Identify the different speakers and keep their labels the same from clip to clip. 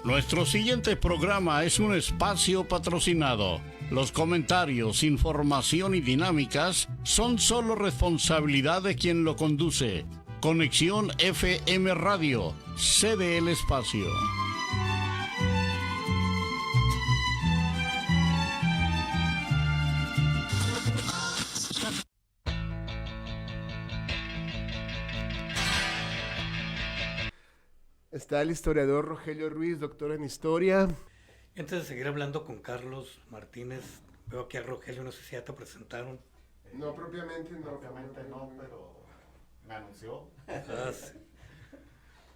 Speaker 1: Nuestro siguiente programa es un espacio patrocinado. Los comentarios, información y dinámicas son solo responsabilidad de quien lo conduce. Conexión FM Radio, cede el espacio.
Speaker 2: Está el historiador Rogelio Ruiz, doctor en historia.
Speaker 3: Antes de seguir hablando con Carlos Martínez, veo aquí a Rogelio, no sé si ya te presentaron.
Speaker 2: No, propiamente no.
Speaker 4: Propiamente no, pero me anunció.
Speaker 3: Sí.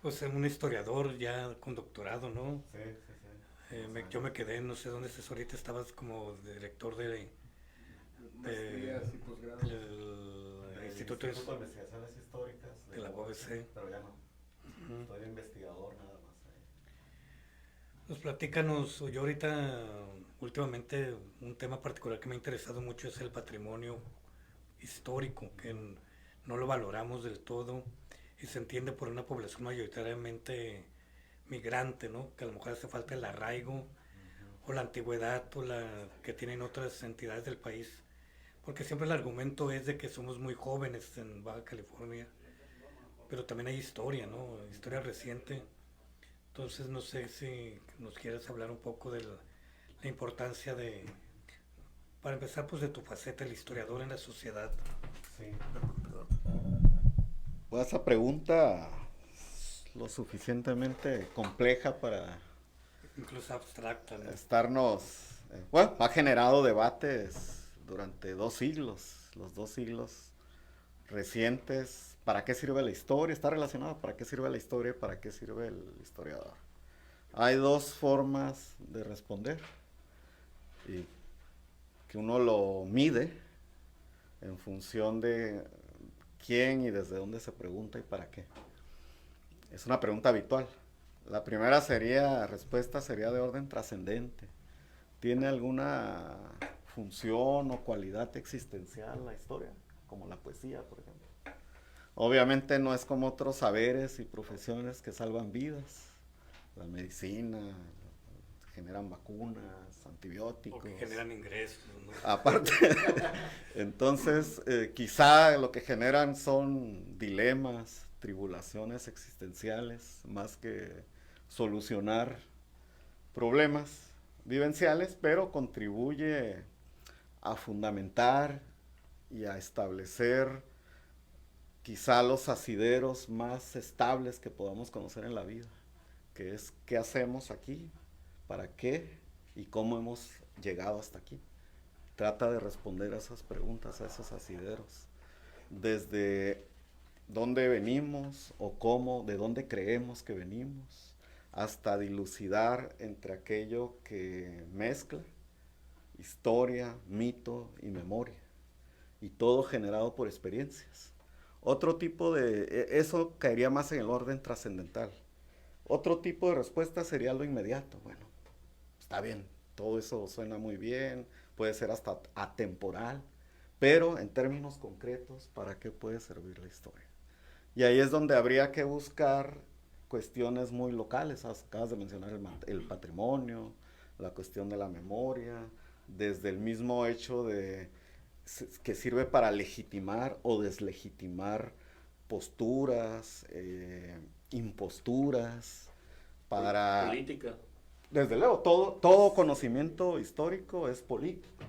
Speaker 3: Pues un historiador ya con doctorado, ¿no?
Speaker 4: Sí.
Speaker 3: Yo me quedé, no sé dónde estás ahorita, estabas como director de
Speaker 2: Maestrías y posgrados.
Speaker 3: del Instituto
Speaker 4: de Investigaciones Históricas
Speaker 3: de la UABC.
Speaker 4: Pero ya no. Estoy de investigador nada más.
Speaker 3: Pues platícanos, yo ahorita, últimamente, un tema particular que me ha interesado mucho es el patrimonio histórico, que no lo valoramos del todo y se entiende por una población mayoritariamente migrante, ¿no? Que a lo mejor hace falta el arraigo o la antigüedad o la que tienen otras entidades del país, porque siempre el argumento es de que somos muy jóvenes en Baja California, pero también hay historia, ¿no? Historia reciente. Entonces no sé si nos quieres hablar un poco de la importancia para empezar, pues de tu faceta, el historiador en la sociedad.
Speaker 4: Sí. Pues esa pregunta es lo suficientemente compleja para...
Speaker 3: Incluso abstracta, ¿no?
Speaker 4: Ha generado debates durante 2 siglos, los 2 siglos recientes. ¿Para qué sirve la historia? Está relacionado. ¿Para qué sirve la historia y para qué sirve el historiador? Hay 2 formas de responder. Y que uno lo mide en función de quién y desde dónde se pregunta y para qué. Es una pregunta habitual. La primera respuesta sería de orden trascendente. ¿Tiene alguna función o cualidad existencial la historia? Como la poesía, por ejemplo. Obviamente no es como otros saberes y profesiones que salvan vidas. La medicina, generan vacunas, antibióticos.
Speaker 3: O que generan ingresos, ¿no?
Speaker 4: Aparte, entonces quizá lo que generan son dilemas, tribulaciones existenciales, más que solucionar problemas vivenciales, pero contribuye a fundamentar y a establecer quizá los asideros más estables que podamos conocer en la vida, que es qué hacemos aquí, para qué y cómo hemos llegado hasta aquí. Trata de responder a esas preguntas, a esos asideros, desde dónde venimos o cómo, de dónde creemos que venimos, hasta dilucidar entre aquello que mezcla historia, mito y memoria, y todo generado por experiencias. Otro tipo eso caería más en el orden trascendental. Otro tipo de respuesta sería lo inmediato. Bueno, está bien, todo eso suena muy bien, puede ser hasta atemporal, pero en términos concretos, ¿para qué puede servir la historia? Y ahí es donde habría que buscar cuestiones muy locales. Acabas de mencionar el patrimonio, la cuestión de la memoria, desde el mismo hecho que sirve para legitimar o deslegitimar posturas, imposturas, para...
Speaker 5: Política.
Speaker 4: Desde luego, todo conocimiento histórico es político,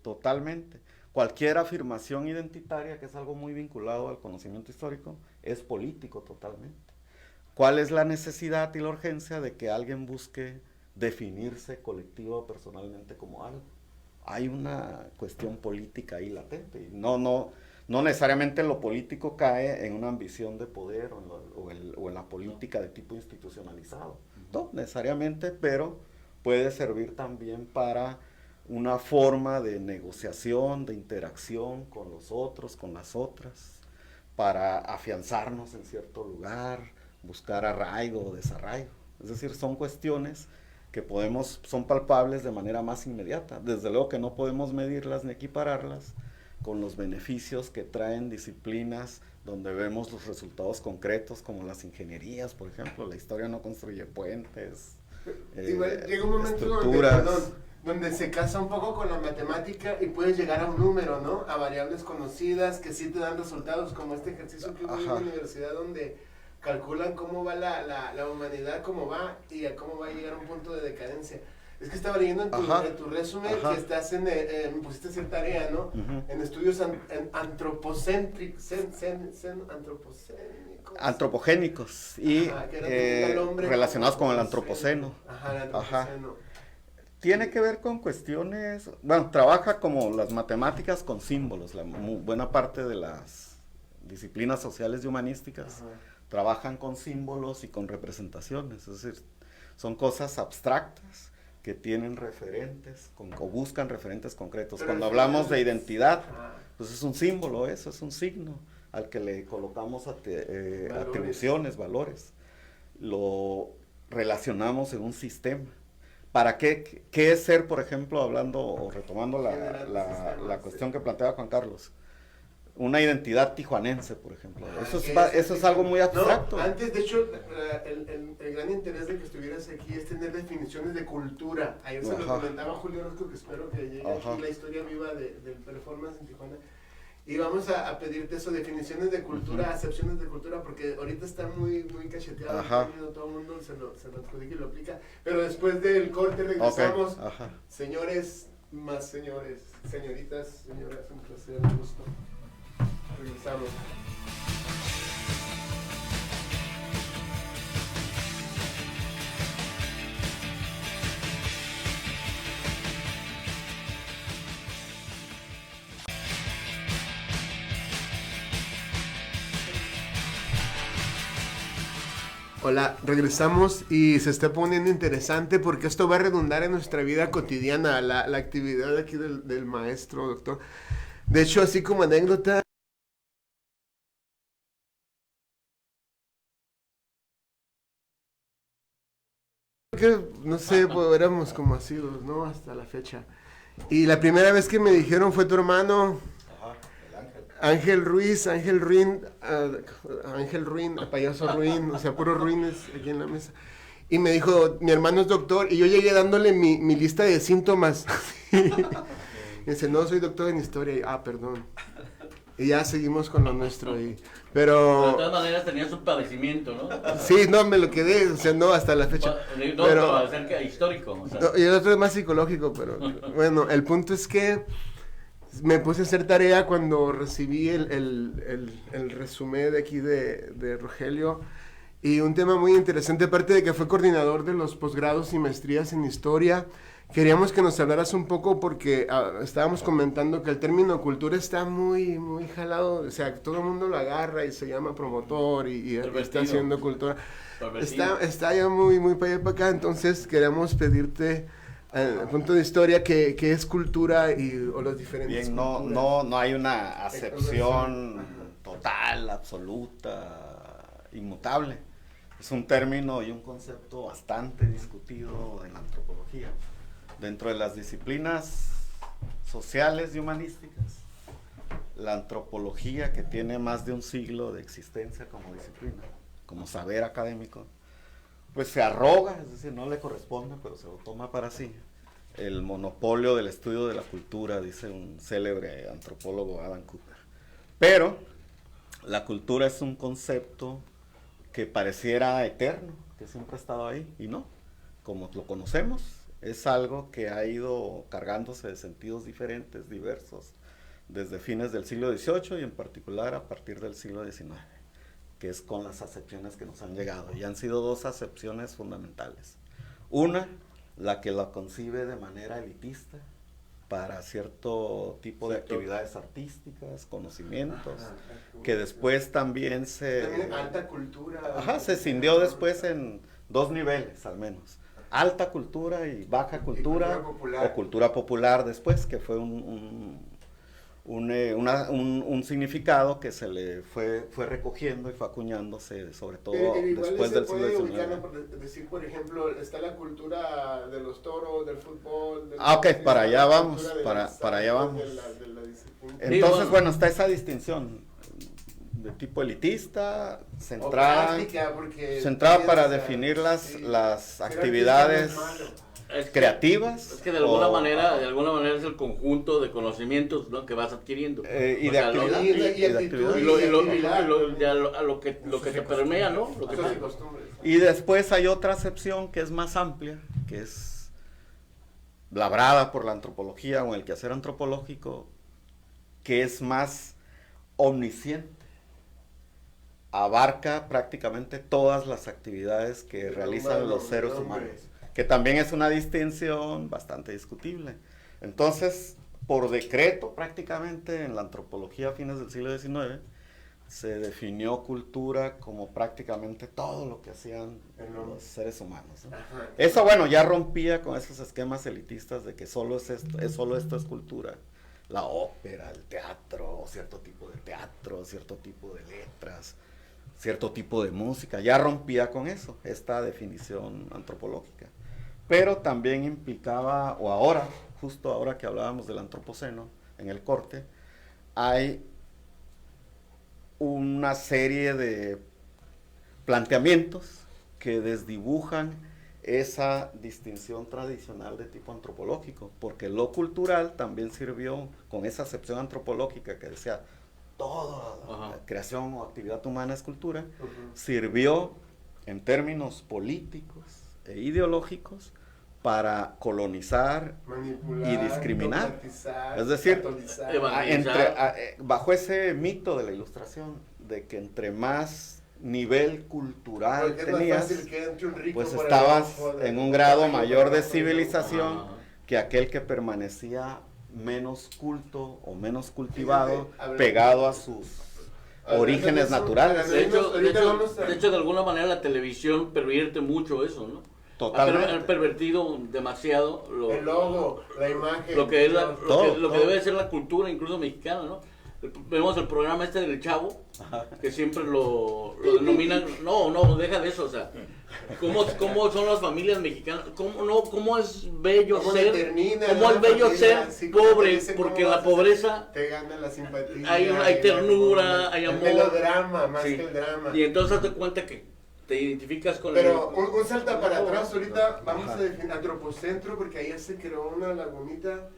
Speaker 4: totalmente. Cualquier afirmación identitaria, que es algo muy vinculado al conocimiento histórico, es político totalmente. ¿Cuál es la necesidad y la urgencia de que alguien busque definirse colectiva o personalmente como algo? Hay una cuestión política ahí latente. Y no necesariamente lo político cae en una ambición de poder o en la política de tipo institucionalizado. No necesariamente, pero puede servir también para una forma de negociación, de interacción con los otros, con las otras, para afianzarnos en cierto lugar, buscar arraigo o desarraigo. Es decir, son cuestiones que son palpables de manera más inmediata. Desde luego que no podemos medirlas ni equipararlas con los beneficios que traen disciplinas donde vemos los resultados concretos, como las ingenierías, por ejemplo. La historia no construye puentes,
Speaker 2: Igual llega un momento
Speaker 4: estructuras.
Speaker 2: donde se casa un poco con la matemática y puedes llegar a un número, ¿no? A variables conocidas que sí te dan resultados, como este ejercicio que hubo en la universidad donde calculan cómo va la humanidad, cómo va y a cómo va a llegar a un punto de decadencia. Es que estaba leyendo en tu resumen que estás me pusiste a hacer tarea, ¿no? En estudios antropocéntricos,
Speaker 4: Antropogénicos y relacionados con el antropoceno.
Speaker 2: El antropoceno.
Speaker 4: Tiene que ver con cuestiones, bueno, trabaja como las matemáticas con símbolos, buena parte de las disciplinas sociales y humanísticas trabajan con símbolos y con representaciones, es decir, son cosas abstractas que tienen referentes o buscan referentes concretos.
Speaker 2: Pero
Speaker 4: cuando hablamos de identidad, pues es un símbolo, eso es un signo al que le colocamos atribuciones, valores, lo relacionamos en un sistema. ¿Para qué es ser, por ejemplo, hablando o retomando la cuestión que planteaba Juan Carlos? Una identidad tijuanense, por ejemplo. Eso es algo muy abstracto.
Speaker 2: No, antes, de hecho, el gran interés de que estuvieras aquí es tener definiciones de cultura. Ayer se lo comentaba Julio Orozco, que espero que llegue aquí la historia viva del performance en Tijuana. Y vamos a pedirte eso, definiciones de cultura, acepciones de cultura, porque ahorita está muy cacheteado, todo el mundo se lo adjudica y lo aplica. Pero después del corte regresamos. Señores, más señores, señoritas, señoras, un placer, un gusto. Regresamos. Hola, regresamos y se está poniendo interesante porque esto va a redundar en nuestra vida cotidiana, la actividad aquí del maestro, doctor. De hecho, así como anécdota, que no sé, pues éramos como asiduos, ¿no? Hasta la fecha. Y la primera vez que me dijeron fue tu hermano. Ángel Ruiz, Ángel Ruin, payaso Ruin, o sea, puros ruines aquí en la mesa. Y me dijo, mi hermano es doctor, y yo llegué dándole mi lista de síntomas. Y dice, no, soy doctor en historia. Y, perdón. Y ya seguimos con lo nuestro. Pero
Speaker 5: de todas maneras tenías un padecimiento, ¿no?
Speaker 2: Sí, no, me lo quedé, o sea, no, hasta la fecha.
Speaker 5: No, pero acerca histórico. O sea.
Speaker 2: No, y el otro es más psicológico, pero bueno, el punto es que me puse a hacer tarea cuando recibí el resumen de aquí de Rogelio, y un tema muy interesante, aparte de que fue coordinador de los posgrados y maestrías en historia, queríamos que nos hablaras un poco porque estábamos comentando que el término cultura está muy jalado, o sea, todo el mundo lo agarra y se llama promotor y está haciendo cultura. Está ya muy para allá para acá, entonces queremos pedirte el punto de historia que es cultura o los diferentes.
Speaker 4: Bien, no hay una acepción total, absoluta, inmutable. Es un término y un concepto bastante discutido en la antropología. Dentro de las disciplinas sociales y humanísticas, la antropología, que tiene más de un siglo de existencia como disciplina, como saber académico, pues se arroga, es decir, no le corresponde, pero se lo toma para sí, el monopolio del estudio de la cultura, dice un célebre antropólogo, Adam Cooper. Pero la cultura es un concepto que pareciera eterno, que siempre ha estado ahí, y no, como lo conocemos, es algo que ha ido cargándose de sentidos diferentes, diversos, desde fines del siglo XVIII y en particular a partir del siglo XIX, que es con las acepciones que nos han llegado. Y han sido dos acepciones fundamentales. Una, la que la concibe de manera elitista para cierto tipo de actividades artísticas, conocimientos, que después también
Speaker 2: alta cultura.
Speaker 4: Se cindió después en dos niveles al menos. Alta cultura y baja cultura, o cultura popular después, que fue un significado que se le fue recogiendo y fue acuñándose, sobre todo después del siglo XIX.
Speaker 2: Por decir, por ejemplo, está la cultura de los toros, del fútbol.
Speaker 4: Para allá vamos, para allá vamos. Entonces, bueno, está esa distinción. de tipo elitista,
Speaker 2: O
Speaker 4: centrada
Speaker 2: práctica, porque
Speaker 4: para
Speaker 2: piensa,
Speaker 4: definir las
Speaker 2: sí.
Speaker 4: actividades
Speaker 2: Pero es que
Speaker 5: Es que-
Speaker 4: creativas.
Speaker 5: Es que de alguna
Speaker 4: o-
Speaker 5: manera es el conjunto de conocimientos, ¿no?, que vas adquiriendo.
Speaker 4: y
Speaker 5: O
Speaker 4: de
Speaker 5: sea,
Speaker 4: actividad.
Speaker 2: Y de actitud,
Speaker 5: Y lo que te permea, ¿no? Lo que
Speaker 2: Usos y
Speaker 5: te-
Speaker 2: costumbres.
Speaker 4: Y después hay otra acepción que es más amplia, que es labrada por la antropología o el quehacer antropológico, que es más omnisciente. Abarca prácticamente todas las actividades que realizan los seres humanos, que también es una distinción bastante discutible. Entonces, por decreto prácticamente en la antropología a fines del siglo XIX, se definió cultura como prácticamente todo lo que hacían los seres humanos, ¿no?
Speaker 2: Ajá.
Speaker 4: Eso, bueno, ya rompía con esos esquemas elitistas de que solo esto es cultura. La ópera, el teatro, cierto tipo de teatro, cierto tipo de letras, cierto tipo de música. Ya rompía con eso, esta definición antropológica. Pero también implicaba, o ahora, justo ahora que hablábamos del antropoceno, en el corte, hay una serie de planteamientos que desdibujan esa distinción tradicional de tipo antropológico, porque lo cultural también sirvió con esa acepción antropológica que decía toda
Speaker 5: Ajá.
Speaker 4: creación o actividad humana es cultura,
Speaker 2: Ujú.
Speaker 4: sirvió en términos políticos e ideológicos para colonizar
Speaker 2: Manipular,
Speaker 4: y discriminar.
Speaker 2: dogmatizar,
Speaker 4: Es decir,
Speaker 2: catolizar.
Speaker 4: bajo ese mito de la ilustración, de que entre más nivel cultural
Speaker 2: Porque es más
Speaker 4: tenías,
Speaker 2: fácil que entre un rico
Speaker 4: pues
Speaker 2: por el
Speaker 4: estabas
Speaker 2: ojo de-
Speaker 4: en un grado
Speaker 2: tamaño
Speaker 4: mayor
Speaker 2: por
Speaker 4: de
Speaker 2: abajo,
Speaker 4: civilización
Speaker 5: Ajá.
Speaker 4: que aquel que permanecía menos culto o menos cultivado,
Speaker 2: Fíjate, hablando-
Speaker 4: pegado a sus
Speaker 2: Hablando
Speaker 4: orígenes
Speaker 2: de eso,
Speaker 4: naturales.
Speaker 5: De hecho,
Speaker 2: Ahorita vamos a-
Speaker 5: de hecho, de alguna manera la televisión pervierte mucho eso, ¿no?
Speaker 4: Totalmente.
Speaker 5: Ha pervertido demasiado
Speaker 2: El logo, la imagen.
Speaker 5: lo que es
Speaker 4: Todo,
Speaker 5: lo que
Speaker 4: todo.
Speaker 5: debe ser la cultura, incluso mexicana, ¿no? Vemos el programa este del Chavo, que siempre lo denominan, no, deja de eso, o sea, cómo son las familias mexicanas, cómo es bello
Speaker 2: Cómo
Speaker 5: ser,
Speaker 2: determina
Speaker 5: cómo
Speaker 2: la
Speaker 5: es bello
Speaker 2: familia,
Speaker 5: ser
Speaker 2: así como te
Speaker 5: pobre,
Speaker 2: dicen
Speaker 5: porque
Speaker 2: cómo
Speaker 5: la
Speaker 2: vas a ser,
Speaker 5: pobreza
Speaker 2: te gana la simpatía.
Speaker 5: hay ternura, hay
Speaker 2: el
Speaker 5: amor.
Speaker 2: melodrama más
Speaker 5: Sí.
Speaker 2: que el drama.
Speaker 5: Y entonces te cuenta que te identificas con
Speaker 2: Pero
Speaker 5: el...
Speaker 2: un salto para atrás, ahorita vamos
Speaker 4: Ajá.
Speaker 2: a definir antropocentro porque ahí ya se creó una lagunita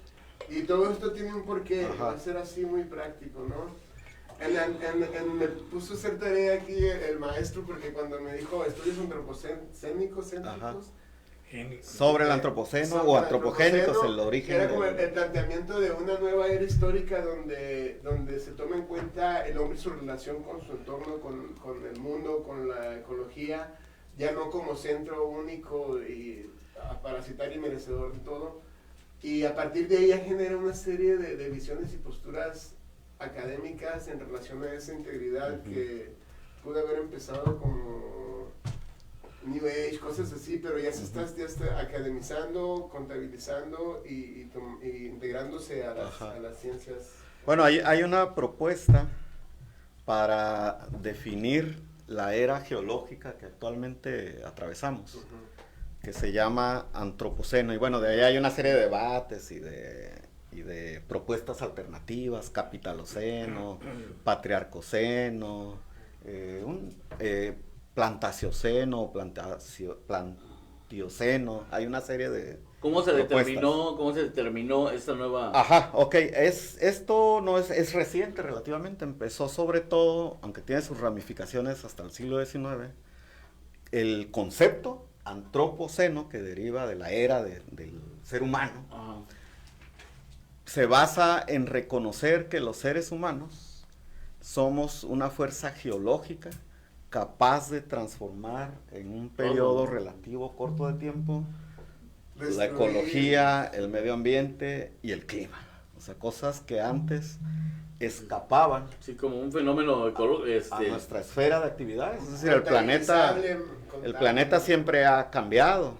Speaker 2: y todo esto tiene un porqué,
Speaker 4: Ajá.
Speaker 2: va a ser así muy práctico, ¿no? Me puso a hacer tarea aquí el maestro porque cuando me dijo estudios antropocénicos,
Speaker 4: Ajá.
Speaker 3: Génico.
Speaker 4: Sobre el antropoceno
Speaker 2: sobre
Speaker 4: o
Speaker 2: el
Speaker 4: antropogénicos,
Speaker 2: antropoceno,
Speaker 4: el origen.
Speaker 2: que era como
Speaker 4: del-
Speaker 2: el planteamiento de una nueva era histórica donde se toma en cuenta el hombre y su relación con su entorno, con el mundo, con la ecología, ya no como centro único y parasitario y merecedor de todo. Y a partir de ahí ya genera una serie de visiones y posturas académicas en relación a esa integridad
Speaker 4: Ujú.
Speaker 2: que pudo haber empezado como New Age, cosas así, pero ya se está academizando, contabilizando y integrándose a
Speaker 4: Ajá.
Speaker 2: las ciencias.
Speaker 4: Bueno, hay una propuesta para definir la era geológica que actualmente atravesamos, que se llama antropoceno. Y bueno, de ahí hay una serie de debates y de propuestas alternativas: capitaloceno, patriarcoceno, plantacioceno, plantioceno. Hay una serie de
Speaker 5: ¿Cómo se
Speaker 4: propuestas.
Speaker 5: determinó esta nueva...
Speaker 4: Ajá, ok, esto no es reciente relativamente, empezó sobre todo, aunque tiene sus ramificaciones hasta el siglo XIX, el concepto antropoceno, que deriva de la era del ser humano,
Speaker 5: Ajá.
Speaker 4: se basa en reconocer que los seres humanos somos una fuerza geológica capaz de transformar en un periodo relativo corto de tiempo la
Speaker 2: Destruir.
Speaker 4: ecología, el medio ambiente y el clima. O sea, cosas que antes escapaban
Speaker 5: Sí, como un fenómeno
Speaker 4: a nuestra esfera de actividades. Es decir, el planeta
Speaker 2: contable.
Speaker 4: siempre ha cambiado,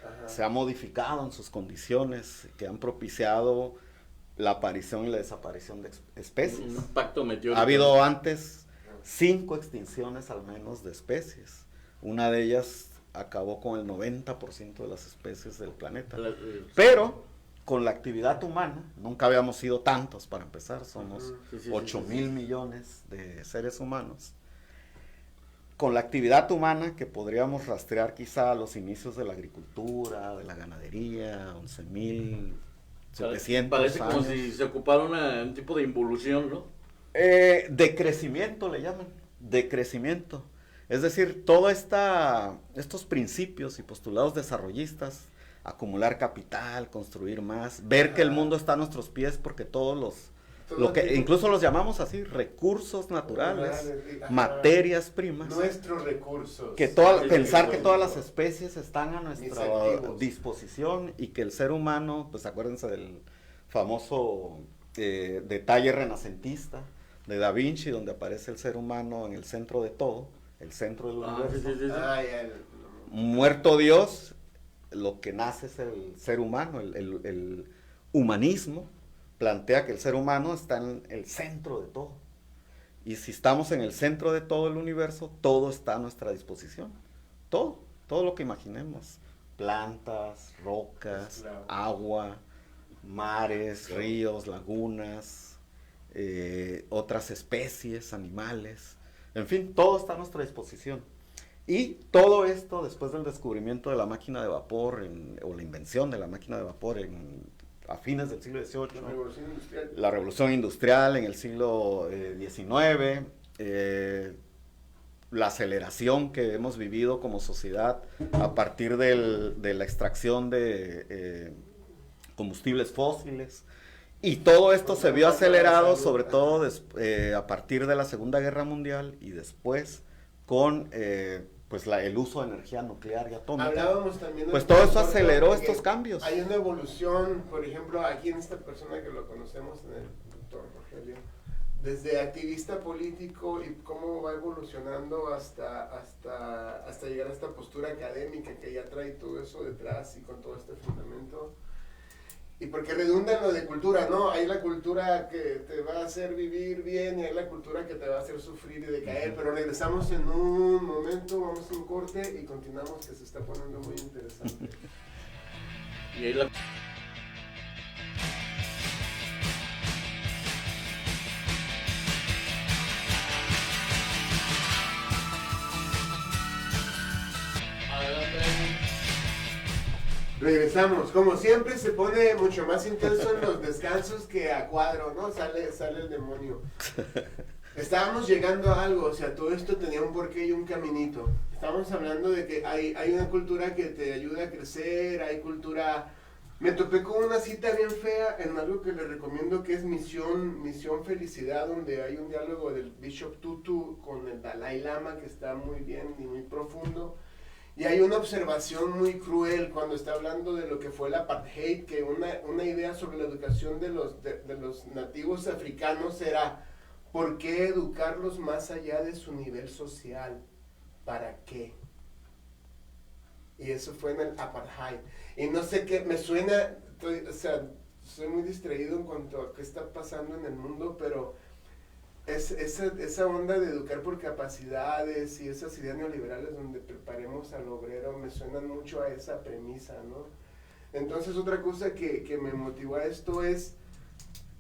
Speaker 2: Ajá.
Speaker 4: se ha modificado en sus condiciones que han propiciado la aparición y la desaparición de especies.
Speaker 5: un impacto meteórico.
Speaker 4: Ha habido antes 5 extinciones al menos de especies. Una de ellas acabó con el 90% de las especies del planeta. Pero con la actividad humana, nunca habíamos sido tantos para empezar, somos 8,000 millones de seres humanos, con la actividad humana que podríamos rastrear quizá a los inicios de la agricultura, de la ganadería, 11,700
Speaker 5: Parece
Speaker 4: años.
Speaker 5: como si se ocupara un tipo de involución, ¿no?
Speaker 4: De crecimiento le llaman, de crecimiento. Es decir, todos estos principios y postulados desarrollistas, acumular capital, construir más, ver que el mundo está a nuestros pies porque incluso los llamamos así, recursos naturales, materias primas.
Speaker 2: Nuestros recursos.
Speaker 4: Pensar que todas las especies están a nuestra disposición y que el ser humano, pues acuérdense del famoso detalle renacentista de Da Vinci, donde aparece el ser humano en el centro de todo, el centro del universo. Muerto Dios, lo que nace es el ser humano, el humanismo plantea que el ser humano está en el centro de todo. Y si estamos en el centro de todo el universo, todo está a nuestra disposición. Todo lo que imaginemos. Plantas, rocas, agua, mares, ríos, lagunas, otras especies, animales. En fin, todo está a nuestra disposición. Y todo esto después del descubrimiento de la máquina de vapor, o la invención de la máquina de vapor a fines del siglo XVIII, la revolución industrial en el siglo XIX, la aceleración que hemos vivido como sociedad a partir de la extracción de combustibles fósiles, y todo esto se vio acelerado sobre todo a partir de la Segunda Guerra Mundial y después con pues el uso de energía nuclear y atómica.
Speaker 2: Hablábamos también
Speaker 4: pues todo eso aceleró estos cambios.
Speaker 2: Hay una evolución, por ejemplo, aquí en esta persona que lo conocemos, en el doctor Rogelio, desde activista político y cómo va evolucionando hasta llegar a esta postura académica que ya trae todo eso detrás y con todo este fundamento. Y porque redunda en lo de cultura, ¿no? Hay la cultura que te va a hacer vivir bien y hay la cultura que te va a hacer sufrir y decaer, pero regresamos en un momento, vamos a un corte y continuamos, que se está poniendo muy interesante.
Speaker 5: Y ahí la...
Speaker 2: Regresamos, como siempre se pone mucho más intenso en los descansos que a cuadro, ¿no? Sale el demonio. Estábamos llegando a algo, o sea, todo esto tenía un porqué y un caminito. Estábamos hablando de que hay una cultura que te ayuda a crecer, hay cultura... Me topé con una cita bien fea en algo que les recomiendo, que es Misión Felicidad, donde hay un diálogo del Bishop Tutu con el Dalai Lama que está muy bien y muy profundo. Y hay una observación muy cruel cuando está hablando de lo que fue el apartheid, que una idea sobre la educación de los nativos africanos era, ¿por qué educarlos más allá de su nivel social? ¿Para qué? Y eso fue en el apartheid. Y no sé qué, me suena, soy muy distraído en cuanto a qué está pasando en el mundo, pero esa onda de educar por capacidades y esas ideas neoliberales donde preparemos al obrero me suenan mucho a esa premisa, ¿no? Entonces otra cosa que me motivó a esto es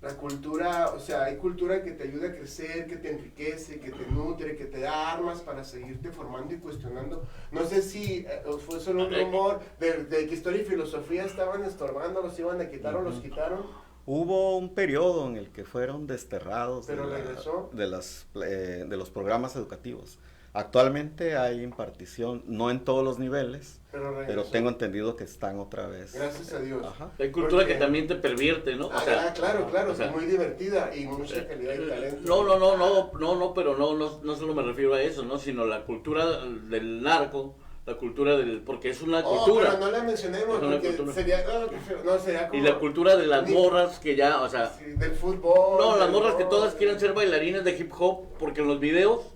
Speaker 2: la cultura, o sea, hay cultura que te ayuda a crecer, que te enriquece, que te nutre, que te da armas para seguirte formando y cuestionando. No sé si fue solo un rumor de que historia y filosofía estaban estorbando, los iban a quitar o los quitaron.
Speaker 4: Hubo un periodo en el que fueron desterrados
Speaker 2: ¿Pero regresó?
Speaker 4: de los programas educativos. Actualmente hay impartición, no en todos los niveles, pero tengo entendido que están otra vez.
Speaker 2: Gracias a Dios.
Speaker 4: Ajá.
Speaker 5: Hay cultura que también te pervierte, ¿no?
Speaker 2: Claro,
Speaker 5: o sea,
Speaker 2: es muy divertida y mucha calidad y talento.
Speaker 5: No, pero no solo me refiero a eso, ¿no? Sino la cultura del narco, la cultura porque es una cultura.
Speaker 2: Pero no la mencionemos porque sería como...
Speaker 5: Y la cultura de las morras que ya, o sea...
Speaker 2: Sí, del fútbol.
Speaker 5: No, las morras que todas quieren ser bailarines de hip hop porque en los videos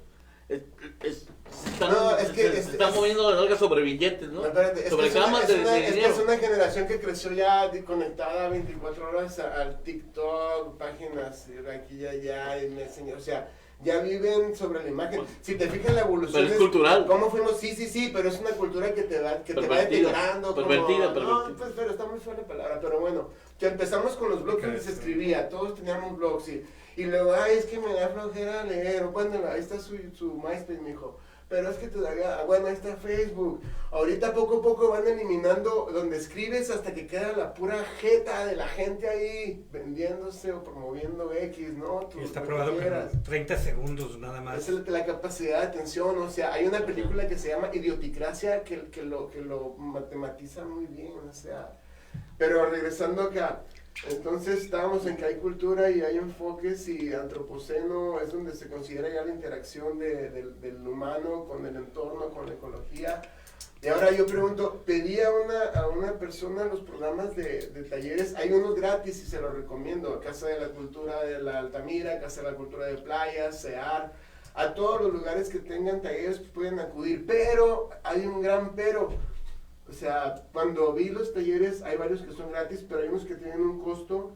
Speaker 5: están moviendo las nalgas sobre billetes, ¿no? Sobre camas de dinero.
Speaker 2: Es una generación que creció ya conectada 24 horas al TikTok, páginas aquí y allá, y me enseñó, o sea, ya viven sobre la imagen. Si te fijas la evolución
Speaker 5: Pero es cultural.
Speaker 2: ¿Cómo fuimos? Sí, pero es una cultura que te va deteriorando.
Speaker 5: Pervertida.
Speaker 2: No, pues, pero está muy fea la palabra, pero bueno, que empezamos con los blogs donde se escribía, todos teníamos blogs y luego, ay, es que me da flojera leer, bueno, ahí está su MySpace, mijo. Pero es que todavía, bueno, ahí está Facebook. Ahorita poco a poco van eliminando donde escribes hasta que queda la pura jeta de la gente ahí vendiéndose o promoviendo X, ¿no?
Speaker 3: Y está probado que en 30 segundos nada más.
Speaker 2: Esa es la capacidad de atención, o sea, hay una película que se llama Idioticracia que lo matematiza muy bien, o sea. Pero regresando acá, entonces estábamos en que hay cultura y hay enfoques y antropoceno es donde se considera ya la interacción del humano con el entorno, con la ecología. Y ahora yo pregunto, pedí a una persona los programas de talleres, hay unos gratis y se los recomiendo, Casa de la Cultura de la Altamira, Casa de la Cultura de Playas, CEAR, a todos los lugares que tengan talleres pueden acudir, pero hay un gran pero. O sea, cuando vi los talleres, hay varios que son gratis, pero hay unos que tienen un costo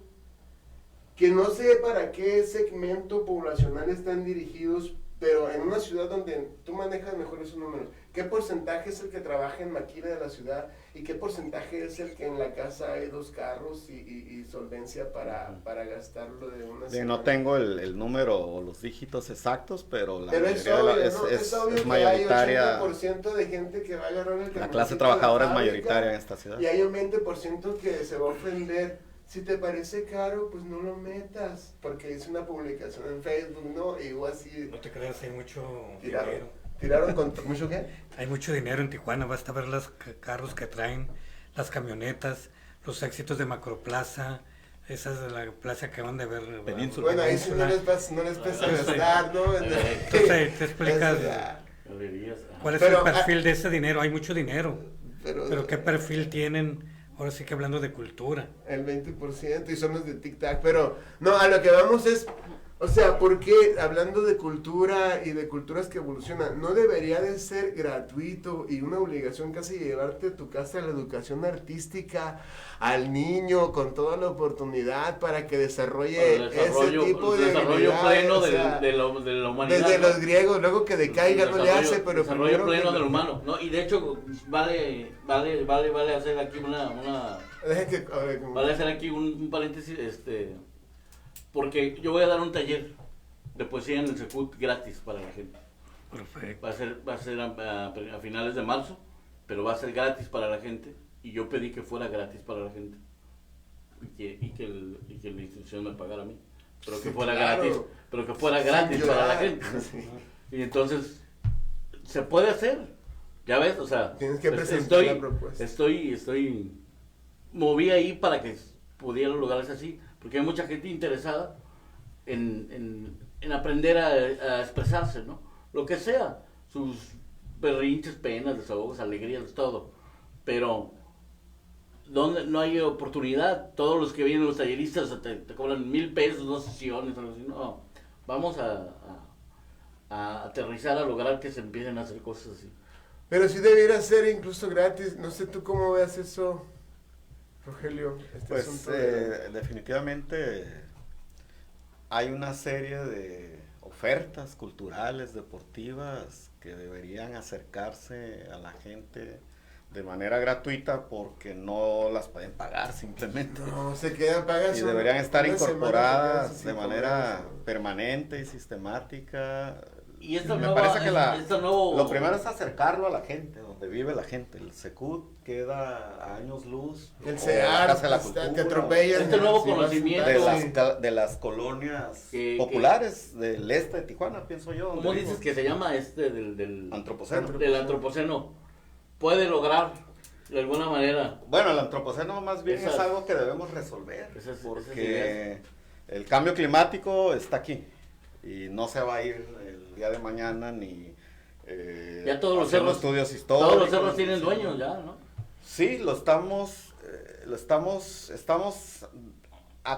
Speaker 2: que no sé para qué segmento poblacional están dirigidos, pero en una ciudad donde tú manejas mejor esos números, ¿qué porcentaje es el que trabaja en maquila de la ciudad y qué porcentaje es el que en la casa hay 2 carros y solvencia para gastarlo de una semana?
Speaker 4: No tengo el número o los dígitos exactos, pero la
Speaker 2: es obvio que
Speaker 4: mayoritaria.
Speaker 2: Hay 80% de gente que va a agarrar el
Speaker 4: La clase trabajadora es mayoritaria en esta ciudad.
Speaker 2: Y hay un 20% que se va a ofender. Si te parece caro, pues no lo metas, porque es una publicación en Facebook, ¿no? Y así...
Speaker 3: No te creas, hay mucho dinero.
Speaker 2: ¿Tiraron con mucho qué?
Speaker 3: Hay mucho dinero en Tijuana, basta ver los carros que traen, las camionetas, los éxitos de Macroplaza, esas de la plaza que van de ver.
Speaker 4: Península.
Speaker 2: Bueno, ahí sí no les pesa gastar, ¿no?
Speaker 3: Entonces te explicas cuál es el perfil de ese dinero. Hay mucho dinero, pero ¿qué perfil tienen? Ahora sí que hablando de cultura.
Speaker 2: El 20% y son los de Tic Tac, pero no, a lo que vamos es, o sea, ¿por qué hablando de cultura y de culturas que evolucionan, no debería de ser gratuito y una obligación casi llevarte a tu casa la educación artística al niño con toda la oportunidad para que desarrolle ese tipo de
Speaker 5: desarrollo pleno
Speaker 2: o sea,
Speaker 5: de la humanidad?
Speaker 2: Desde los griegos, luego que decaiga no le hace, pero
Speaker 5: desarrollo pleno del humano, ¿no? Y de hecho vale hacer aquí vale hacer aquí un paréntesis, porque yo voy a dar un taller de poesía en el Secut gratis para la gente.
Speaker 3: Perfecto.
Speaker 5: Va a ser a finales de marzo, pero va a ser gratis para la gente. Y yo pedí que fuera gratis para la gente. Y que la institución me pagara a mí. Pero que fuera gratis. Pero que fuera gratis para la gente. Y entonces, se puede hacer. Ya ves, o sea,
Speaker 2: tienes que presentar la propuesta.
Speaker 5: Moví ahí para que pudiera lograrse así. Porque hay mucha gente interesada en aprender a expresarse, ¿no? Lo que sea, sus berrinches, penas, desahogos, alegrías, todo. Pero donde no hay oportunidad, todos los que vienen los talleristas te cobran 1,000 pesos, 2 sesiones, algo así. No, vamos a aterrizar, a lograr que se empiecen a hacer cosas así.
Speaker 2: Pero sí debiera ser incluso gratis, no sé tú cómo veas eso, Rogelio.
Speaker 4: Pues definitivamente hay una serie de ofertas culturales, deportivas, que deberían acercarse a la gente de manera gratuita porque no las pueden pagar simplemente.
Speaker 2: No, se quedan pagadas.
Speaker 4: Y deberían estar incorporadas de manera permanente y sistemática.
Speaker 5: Y
Speaker 4: me parece que lo primero es acercarlo a la gente, donde vive la gente. El Secut queda a años luz.
Speaker 2: El CEAR, te atropellan.
Speaker 5: Este nuevo conocimiento
Speaker 4: de las colonias populares del este de Tijuana, pienso yo.
Speaker 5: ¿Cómo dices que se llama del
Speaker 4: antropoceno?
Speaker 5: Del antropoceno. Puede lograr de alguna manera.
Speaker 4: Bueno, el antropoceno más bien es algo que debemos resolver. Porque el cambio climático está aquí. Y no se va a ir el día de mañana ni
Speaker 5: ya todos los cerros,
Speaker 4: estudios históricos.
Speaker 5: Todos los cerros tienen dueños ya, ¿no?
Speaker 4: Sí, estamos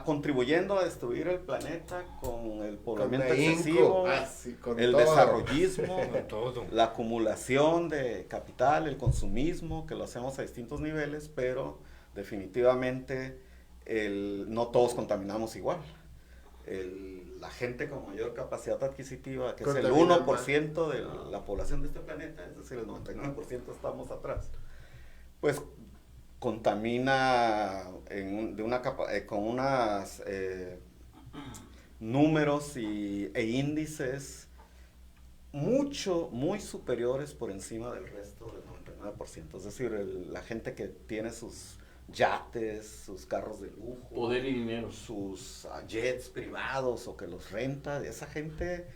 Speaker 4: contribuyendo a destruir el planeta con el poblamiento excesivo, el desarrollismo, la acumulación de capital, el consumismo, que lo hacemos a distintos niveles, pero definitivamente no todos contaminamos igual. la gente con mayor capacidad adquisitiva, que es el
Speaker 2: Contaminan
Speaker 4: 1% de la población de este planeta, es decir, el 99% estamos atrás, pues contamina con unos números e índices muy superiores por encima del resto del 99%. Es decir, la gente que tiene sus yates, sus carros de lujo,
Speaker 5: Poder y dinero.
Speaker 4: sus jets privados o que los renta, esa gente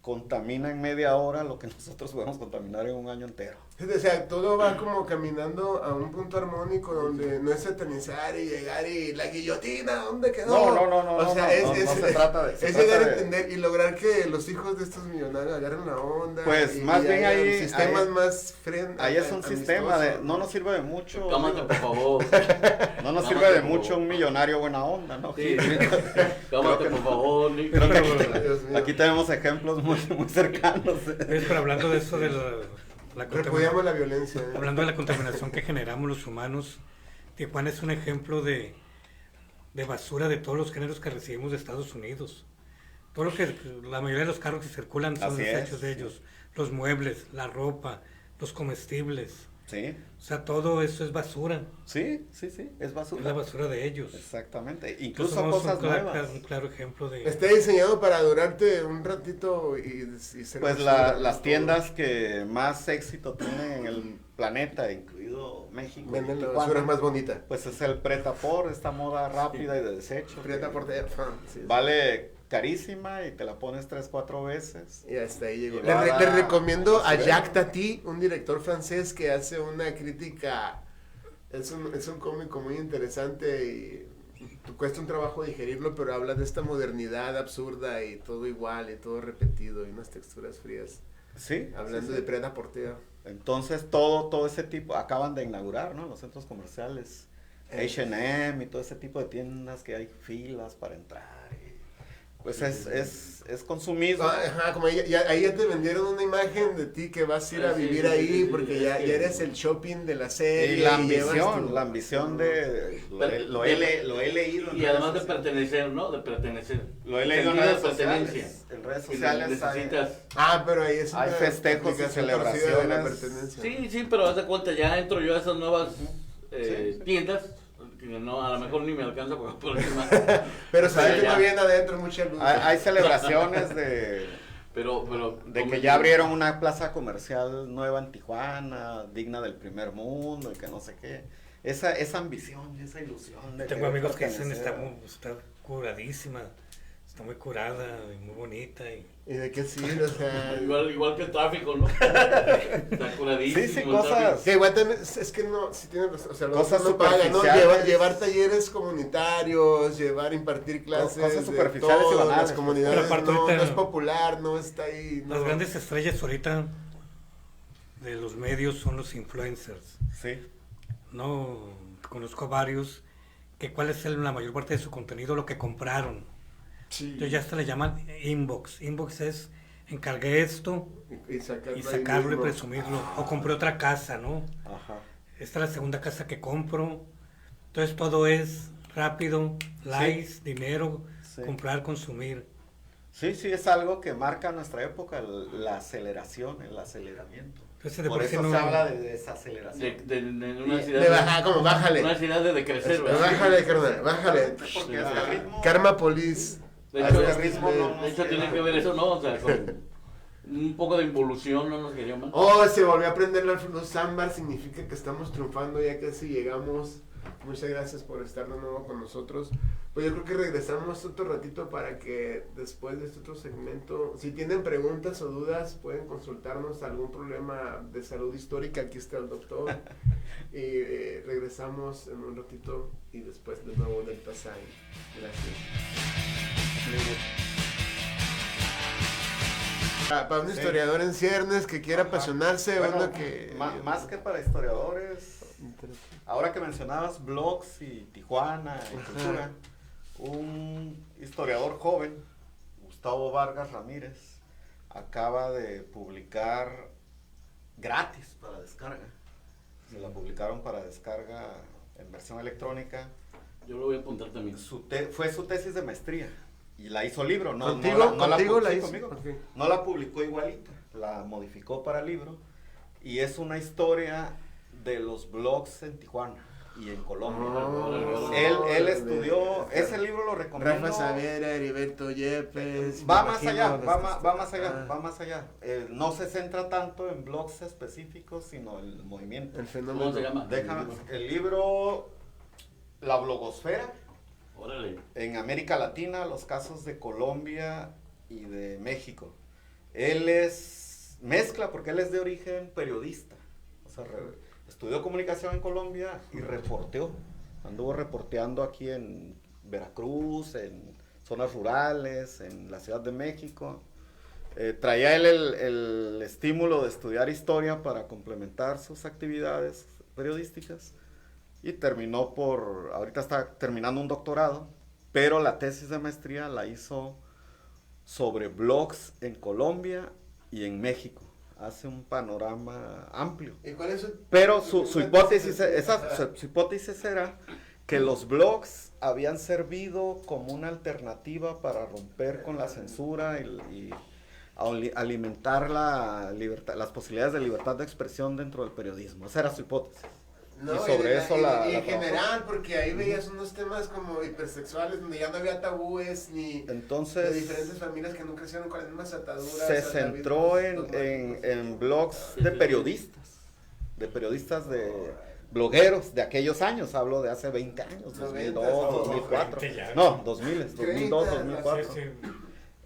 Speaker 4: contamina en media hora lo que nosotros podemos contaminar en un año entero.
Speaker 2: O sea, todo va como caminando a un punto armónico donde no es satanizar y llegar y la guillotina, ¿dónde quedó?
Speaker 4: No,
Speaker 2: o sea,
Speaker 4: no se trata de... se
Speaker 2: es
Speaker 4: trata
Speaker 2: llegar a
Speaker 4: de-
Speaker 2: entender y lograr que los hijos de estos millonarios agarren la onda.
Speaker 4: Pues,
Speaker 2: y
Speaker 4: más bien
Speaker 2: hayan
Speaker 4: ahí-
Speaker 2: sistemas
Speaker 4: ahí-
Speaker 2: más
Speaker 4: Ahí es un sistema, no nos sirve de mucho.
Speaker 5: Cámate, por favor.
Speaker 4: No nos
Speaker 5: Cámate,
Speaker 4: sirve de
Speaker 5: por
Speaker 4: mucho
Speaker 5: favor.
Speaker 4: un millonario buena onda, ¿no?
Speaker 5: Sí.
Speaker 4: Creo
Speaker 5: Cámate,
Speaker 4: que
Speaker 5: por
Speaker 4: no.
Speaker 5: favor, Nick.
Speaker 4: Creo que
Speaker 2: Dios mío.
Speaker 4: aquí tenemos ejemplos muy cercanos.
Speaker 3: Pero hablando de eso de la
Speaker 2: Repudiamos la violencia.
Speaker 3: hablando de la contaminación que generamos los humanos, Tijuana es un ejemplo de basura de todos los géneros que recibimos de Estados Unidos. Todo lo que, la mayoría de los carros que circulan son
Speaker 4: Así
Speaker 3: desechos
Speaker 4: es.
Speaker 3: de ellos. Los muebles, la ropa, los comestibles.
Speaker 4: Sí,
Speaker 3: O sea, todo eso es basura.
Speaker 4: sí, es basura.
Speaker 3: Es la basura de ellos.
Speaker 4: Exactamente,
Speaker 3: Entonces
Speaker 4: incluso
Speaker 3: somos
Speaker 4: cosas nuevas.
Speaker 3: un claro ejemplo de...
Speaker 2: Está diseñado para durarte un ratito y ser
Speaker 4: Pues
Speaker 2: basura,
Speaker 4: las
Speaker 2: todo.
Speaker 4: tiendas que más éxito tienen en el planeta, incluido México, y
Speaker 2: Venden la
Speaker 4: Tijuana,
Speaker 2: basura más bonita.
Speaker 4: pues es el Pret-a-Por, esta moda rápida y de desecho.
Speaker 2: Prieta
Speaker 4: que
Speaker 2: por teléfono. Sí, sí.
Speaker 4: Vale carísima y te la pones 3-4 veces.
Speaker 2: Y hasta ahí llegó.
Speaker 4: Y va
Speaker 2: Le
Speaker 4: a-
Speaker 2: recomiendo a
Speaker 4: a ver.
Speaker 2: Jacques Tati, un director francés que hace una crítica. Es un cómico muy interesante y cuesta un trabajo digerirlo, pero habla de esta modernidad absurda y todo igual y todo repetido y unas texturas frías.
Speaker 4: Sí.
Speaker 2: Hablando
Speaker 4: sí,
Speaker 2: de
Speaker 4: sí.
Speaker 2: preda porteo.
Speaker 4: Entonces todo ese tipo, acaban de inaugurar, ¿no? Los centros comerciales, H&M y todo ese tipo de tiendas que hay filas para entrar. Pues es consumismo.
Speaker 2: Ajá, como ahí ya te vendieron una imagen de ti que vas a ir a
Speaker 5: Sí,
Speaker 2: vivir
Speaker 5: sí,
Speaker 2: ahí
Speaker 5: sí, sí,
Speaker 2: porque
Speaker 5: sí,
Speaker 2: ya
Speaker 5: es que-
Speaker 2: eres el shopping de la serie.
Speaker 4: Y la
Speaker 2: llevas
Speaker 4: ambición,
Speaker 2: tu-
Speaker 4: la ambición de... Lo he leído en
Speaker 5: Y
Speaker 4: redes
Speaker 5: además de
Speaker 4: sociales.
Speaker 5: pertenecer, ¿no? De pertenecer.
Speaker 4: Lo he leído en
Speaker 5: Sentido de
Speaker 4: redes sociales.
Speaker 5: pertenencia.
Speaker 4: En redes
Speaker 5: Y
Speaker 4: sociales hay-
Speaker 5: necesitas...
Speaker 2: Ah, pero ahí es
Speaker 4: Hay
Speaker 2: una
Speaker 4: festejos y
Speaker 2: aplicación torcida de la
Speaker 4: celebraciones.
Speaker 2: pertenencia.
Speaker 5: Sí, pero haz de cuenta, ya entro yo a esas nuevas
Speaker 4: Sí.
Speaker 5: tiendas, que no, a lo mejor ni me alcanza por encima.
Speaker 2: Pero
Speaker 5: O sea,
Speaker 2: sabes que
Speaker 5: ya.
Speaker 2: no viene adentro mucha luz.
Speaker 4: hay celebraciones de
Speaker 5: Pero
Speaker 4: que ya abrieron una plaza comercial nueva en Tijuana, digna del primer mundo y que no sé qué. Esa ambición, esa ilusión de
Speaker 3: Tengo
Speaker 4: querer
Speaker 3: amigos que dicen
Speaker 4: pertenecer.
Speaker 3: está curadísima, está muy curada y muy bonita.
Speaker 2: ¿Y de qué sirve? O sea...
Speaker 5: igual que el tráfico, ¿no? Está curadísimo.
Speaker 4: Sí, sí,
Speaker 5: el
Speaker 4: cosas-
Speaker 5: tráfico.
Speaker 2: Que igual también, es que no, si tienen razón, o sea, los
Speaker 4: Cosas
Speaker 2: otros no pagan, ¿no?
Speaker 4: superficiales.
Speaker 2: Llevar talleres comunitarios, impartir clases
Speaker 4: Cosas
Speaker 2: de
Speaker 4: superficiales y
Speaker 2: todo,
Speaker 4: banales.
Speaker 2: las comunidades,
Speaker 3: Pero aparte
Speaker 2: no,
Speaker 3: ahorita-
Speaker 2: no es popular, no está ahí.
Speaker 3: Las
Speaker 2: no.
Speaker 3: grandes estrellas ahorita de los medios son los influencers.
Speaker 4: Sí.
Speaker 3: No conozco a varios que cuál es la mayor parte de su contenido, lo que compraron.
Speaker 2: Sí.
Speaker 3: Entonces ya hasta le llaman inbox. Inbox es encargué esto
Speaker 2: Y sacarlo,
Speaker 3: y
Speaker 2: ahí
Speaker 3: sacarlo y
Speaker 2: mismo.
Speaker 3: presumirlo. O compré otra casa, ¿no?
Speaker 4: Ajá.
Speaker 3: Esta es la segunda casa que compro. Entonces todo es rápido, likes, dinero,
Speaker 4: Sí.
Speaker 3: comprar, consumir.
Speaker 4: Sí, es algo que marca nuestra época, la aceleración, el aceleramiento.
Speaker 3: Entonces de
Speaker 4: Por
Speaker 3: por sí
Speaker 4: eso
Speaker 3: no...
Speaker 4: se habla de desaceleración.
Speaker 5: De una ciudad
Speaker 2: De bajar, como bájale.
Speaker 5: Una ciudad de decrecer, ¿verdad?
Speaker 2: Bájale, carnal, bájale.
Speaker 4: Porque a este ritmo,
Speaker 2: Karma Police.
Speaker 5: De
Speaker 4: a
Speaker 5: hecho,
Speaker 4: este ritmo no
Speaker 5: de
Speaker 4: nos
Speaker 5: hecho tiene
Speaker 4: queda.
Speaker 5: que ver eso, ¿no? O sea, con un poco de involución, no nos quería mal.
Speaker 2: Oh, se volvió a prender la luz ámbar, significa que estamos triunfando, ya casi llegamos. Muchas gracias por estar de nuevo con nosotros. Pues yo creo que regresamos otro ratito para que después de este otro segmento, si tienen preguntas o dudas, pueden consultarnos algún problema de salud histórica, aquí está el doctor. Y regresamos en un ratito y después de nuevo Delta Sign. Gracias. Para un historiador en ciernes que quiera apasionarse,
Speaker 4: Bueno,
Speaker 2: uno que...
Speaker 4: más que para historiadores, ahora que mencionabas blogs y Tijuana y
Speaker 2: Ajá.
Speaker 4: cultura, un historiador joven, Gustavo Vargas Ramírez, acaba de publicar gratis para descarga. Se la publicaron para descarga en versión electrónica.
Speaker 5: Yo lo voy a apuntar también.
Speaker 4: Fue su tesis de maestría. y la hizo libro. No,
Speaker 2: ¿Contigo?
Speaker 4: no la
Speaker 2: ¿Contigo la
Speaker 4: sí,
Speaker 2: hizo?
Speaker 4: conmigo.
Speaker 2: Ok.
Speaker 4: No la publicó igualita, la modificó para libro. Y es una historia de los blogs en Tijuana y en Colombia.
Speaker 2: Oh,
Speaker 4: Él estudió, ese libro lo recomiendo.
Speaker 2: Rafa Saavedra, Heriberto Yepes.
Speaker 4: Va
Speaker 2: me
Speaker 4: más
Speaker 2: imagino,
Speaker 4: allá,
Speaker 2: los
Speaker 4: va más allá,
Speaker 2: ah,
Speaker 4: va más allá. No se centra tanto en blogs específicos, sino el movimiento.
Speaker 2: El fenómeno.
Speaker 5: ¿Cómo se llama?
Speaker 4: Déjame, el libro La Blogosfera
Speaker 5: Órale.
Speaker 4: en América Latina, los casos de Colombia y de México. Él es mezcla porque él es de origen periodista. O sea, estudió comunicación en Colombia y reporteó. Anduvo reporteando aquí en Veracruz, en zonas rurales, en la Ciudad de México. Traía él el estímulo de estudiar historia para complementar sus actividades periodísticas y terminó ahorita está terminando un doctorado, pero la tesis de maestría la hizo sobre blogs en Colombia y en México. Hace un panorama amplio.
Speaker 2: ¿Y cuál es su...
Speaker 4: Pero su hipótesis era que los blogs habían servido como una alternativa para romper con la censura y alimentar las posibilidades de libertad de expresión dentro del periodismo. Esa era su hipótesis.
Speaker 2: No,
Speaker 4: y sobre eso
Speaker 2: y
Speaker 4: la
Speaker 2: en
Speaker 4: trabajó.
Speaker 2: general, porque ahí veías unos temas como hipersexuales, donde ya no había tabúes, ni
Speaker 4: Entonces,
Speaker 2: de diferentes familias que no crecieron con las mismas ataduras.
Speaker 4: se centró en blogs de periodistas, de blogueros de aquellos años, hablo de hace 20 años, 2002, 2004,
Speaker 3: 20 ya.
Speaker 4: no, 2000, 2002, 2004.
Speaker 3: Sí, sí.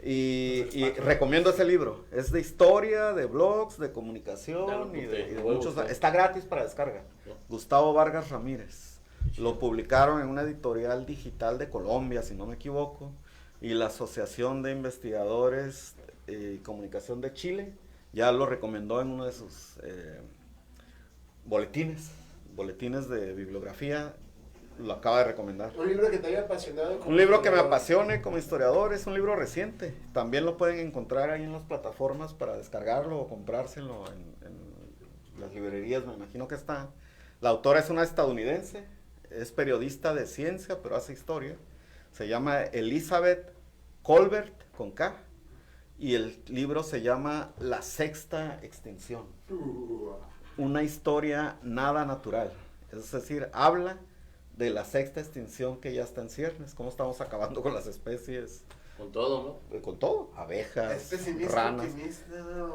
Speaker 4: Y recomiendo ese libro, es de historia, de blogs, de comunicación
Speaker 5: Claro,
Speaker 4: y de
Speaker 5: te
Speaker 4: muchos,
Speaker 5: gustar.
Speaker 4: está gratis para descarga. Gustavo Vargas Ramírez, lo publicaron en una editorial digital de Colombia, si no me equivoco, y la Asociación de Investigadores y Comunicación de Chile ya lo recomendó en uno de sus boletines de bibliografía. Lo acaba de recomendar.
Speaker 2: Un libro que te haya apasionado.
Speaker 4: Un libro que me apasione como historiador, es un libro reciente. También lo pueden encontrar ahí en las plataformas para descargarlo o comprárselo en las librerías, me imagino que está. La autora es una estadounidense, es periodista de ciencia, pero hace historia. Se llama Elizabeth Kolbert, con K, y el libro se llama La Sexta Extinción. Una historia nada natural. Es decir, habla de la sexta extinción que ya está en ciernes, cómo estamos acabando con las especies,
Speaker 5: Con todo, ¿no?
Speaker 4: con todo, abejas,
Speaker 2: ¿Es pesimista,
Speaker 4: ranas.
Speaker 2: optimista?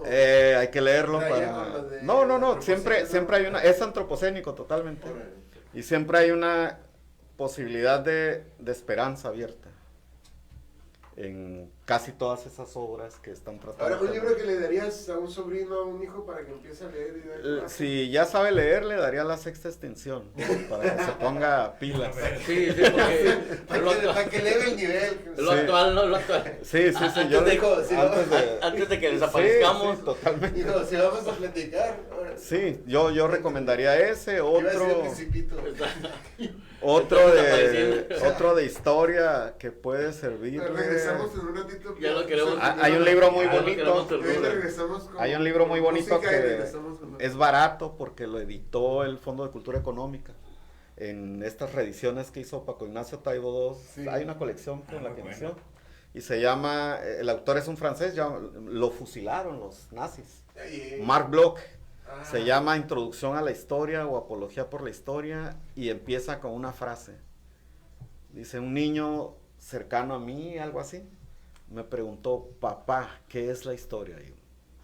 Speaker 2: ¿O...
Speaker 4: Hay que leerlo
Speaker 2: Raya
Speaker 4: para...
Speaker 2: con lo de
Speaker 4: No,
Speaker 2: antropoceno.
Speaker 4: siempre hay una... Es antropocénico totalmente.
Speaker 2: Órale.
Speaker 4: Y siempre hay una posibilidad de esperanza abierta en casi todas esas obras que están tratando.
Speaker 2: Ahora, un libro que le darías a un sobrino, a un hijo, para que empiece a leer y ver.
Speaker 4: Si ya sabe leer, le daría La Sexta Extinción, para que se ponga pilas.
Speaker 5: Sí, sí, porque
Speaker 2: Para que eleve el nivel.
Speaker 5: lo
Speaker 4: Sí.
Speaker 5: actual, no lo actual.
Speaker 4: Sí, yo
Speaker 5: Antes de-
Speaker 4: digo,
Speaker 2: sí,
Speaker 4: antes de
Speaker 5: que desaparezcamos.
Speaker 4: Sí, totalmente.
Speaker 2: Hijo, si vamos a platicar. Ahora,
Speaker 4: Sí, yo recomendaría ese,
Speaker 2: iba a decir el
Speaker 4: otro
Speaker 2: Principito.
Speaker 4: otro de historia que puede servir.
Speaker 2: Pero regresamos en un ratito.
Speaker 5: Ya lo queremos.
Speaker 4: Hay un libro muy
Speaker 5: Ya lo
Speaker 4: bonito.
Speaker 5: queremos
Speaker 2: Y ahorita
Speaker 5: terminar.
Speaker 2: regresamos con
Speaker 4: Hay un libro muy bonito
Speaker 2: música y
Speaker 4: que
Speaker 2: regresamos con-
Speaker 4: es barato porque lo editó el Fondo de Cultura Económica. En estas reediciones que hizo Paco Ignacio Taibo II,
Speaker 2: Sí.
Speaker 4: hay una colección con la
Speaker 3: muy
Speaker 4: que
Speaker 3: buena.
Speaker 4: inició. Y se llama, el autor es un francés, lo fusilaron los nazis.
Speaker 2: Ay,
Speaker 4: Marc Bloch.
Speaker 2: ah,
Speaker 4: Se llama Introducción a la Historia o Apología por la Historia y empieza con una frase. Dice, un niño cercano a mí, algo así, me preguntó, papá, ¿qué es la historia? Y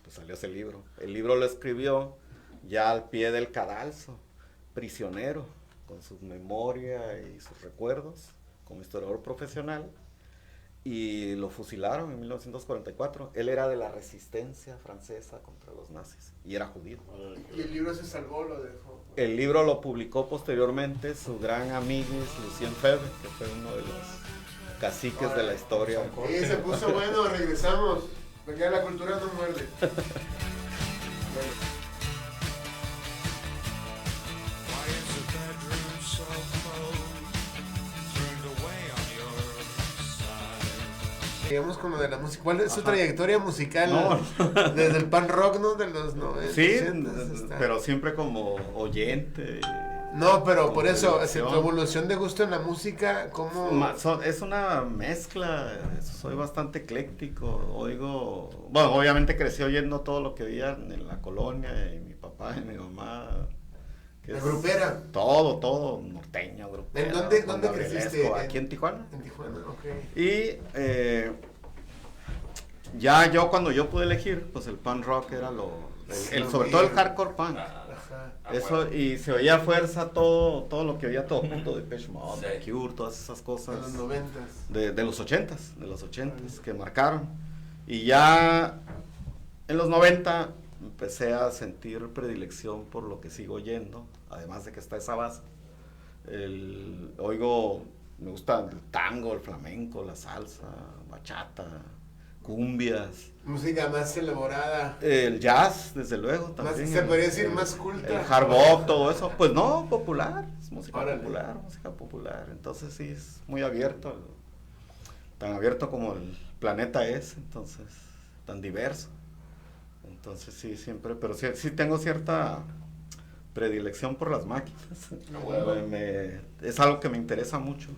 Speaker 4: pues salió ese libro. El libro lo escribió ya al pie del cadalso, prisionero, con su memoria y sus recuerdos, como historiador profesional. Y lo fusilaron en 1944. Él era de la resistencia francesa contra los nazis y era judío.
Speaker 2: Y el libro se salvó, lo dejó.
Speaker 4: El libro lo publicó posteriormente su gran amigo Lucien Febvre, que fue uno de los caciques de la historia.
Speaker 2: Y se puso bueno, regresamos. Porque ya la cultura no muerde.
Speaker 6: Why is the bedroom so cold? Turned away on your side.
Speaker 2: Digamos como de la música. ¿Cuál es su trayectoria musical? Desde el pan rock, ¿no? De los 90.
Speaker 4: Sí,
Speaker 2: 80s hasta-
Speaker 4: pero siempre como oyente.
Speaker 2: No, pero por eso, tu
Speaker 4: Evolución.
Speaker 2: evolución de gusto en la música, ¿cómo?
Speaker 4: Es una mezcla, soy bastante ecléctico, oigo, bueno, obviamente crecí oyendo todo lo que veía en la colonia, y mi papá y mi mamá. Que
Speaker 2: ¿La
Speaker 4: es
Speaker 2: grupera?
Speaker 4: todo, norteño, grupero.
Speaker 2: ¿En dónde
Speaker 4: Juan
Speaker 2: creciste?
Speaker 4: Gabrielesco, aquí en Tijuana.
Speaker 2: En Tijuana, ok.
Speaker 4: Y ya yo cuando yo pude elegir, pues el punk rock era sobre todo el hardcore punk.
Speaker 2: Ajá.
Speaker 4: Eso, y se oía a fuerza todo lo que oía todo el mundo, de Depeche Mode,
Speaker 7: Sí.
Speaker 4: The Cure, todas esas
Speaker 2: En
Speaker 4: cosas.
Speaker 2: los 90s.
Speaker 4: De los 80s, que marcaron. Y ya en los 90 empecé a sentir predilección por lo que sigo oyendo, además de que está esa base. Me gusta el tango, el flamenco, la salsa, bachata, cumbias,
Speaker 2: Música más elaborada.
Speaker 4: el jazz, desde luego,
Speaker 2: Más,
Speaker 4: también.
Speaker 2: se podría decir más culta.
Speaker 4: El hard bop, todo eso. Pues no, popular, es música
Speaker 2: Órale.
Speaker 4: popular. Entonces sí, es muy abierto, tan abierto como el planeta es, entonces, tan diverso. Entonces sí, siempre, pero sí tengo cierta predilección por las máquinas. Es algo que me interesa mucho.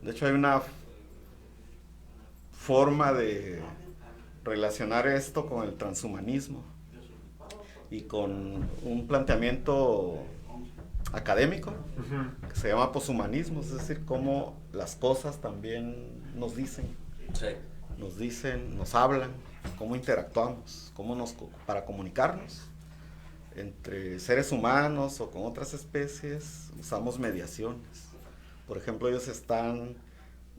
Speaker 4: De hecho, hay una forma de relacionar esto con el transhumanismo y con un planteamiento académico que se llama poshumanismo, es decir, cómo las cosas también nos dicen, nos hablan, cómo interactuamos, para comunicarnos entre seres humanos o con otras especies usamos mediaciones. Por ejemplo, ellos están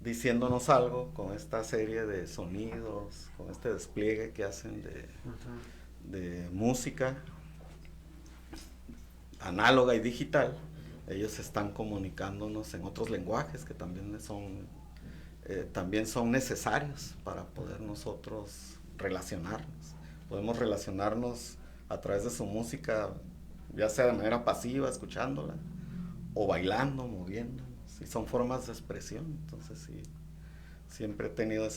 Speaker 4: diciéndonos algo con esta serie de sonidos, con este despliegue que hacen de música análoga y digital. Ellos están comunicándonos en otros lenguajes que también son necesarios para poder nosotros relacionarnos. Podemos relacionarnos a través de su música, ya sea de manera pasiva, escuchándola, o bailando, moviéndonos. Y son formas de expresión. Entonces sí, siempre he tenido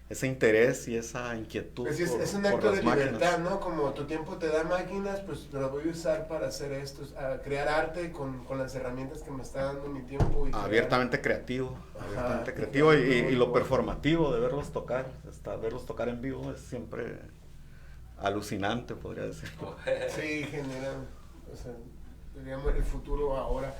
Speaker 4: ese interés y esa inquietud.
Speaker 2: Pues es un
Speaker 4: por
Speaker 2: acto de
Speaker 4: las máquinas.
Speaker 2: libertad, ¿no? Como tu tiempo te da máquinas, pues lo voy a usar para hacer esto, a crear arte con las herramientas que me está dando mi tiempo. Y
Speaker 4: Abiertamente creativo,
Speaker 2: Ajá.
Speaker 4: y lo performativo de verlos tocar en vivo es siempre alucinante, podría decir.
Speaker 2: Sí, genera, o sea, diríamos el futuro ahora.